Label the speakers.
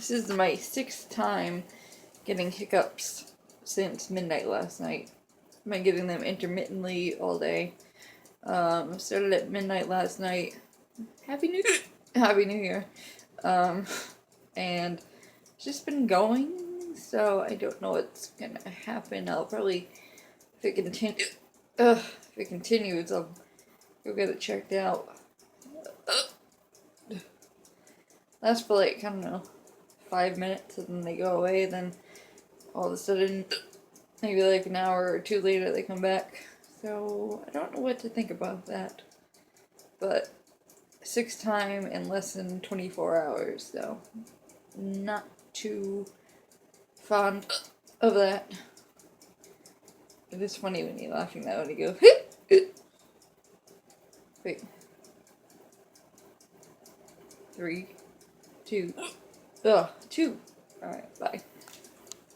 Speaker 1: This is my 6th time getting hiccups since midnight last night. I've been getting them intermittently all day. Started at midnight last night. Happy New Year. And it's just been going, so I don't know what's gonna happen. I'll probably, if it continues, I'll go get it checked out. Lasts for like, I don't know, 5 minutes, and then they go away, then all of a sudden, maybe like an hour or two later, they come back. So, I don't know what to think about that. But, 6th time in less than 24 hours, so not too fond of that. It is funny when you're laughing that when you go, wait. 3, 2, 2. Alright, bye.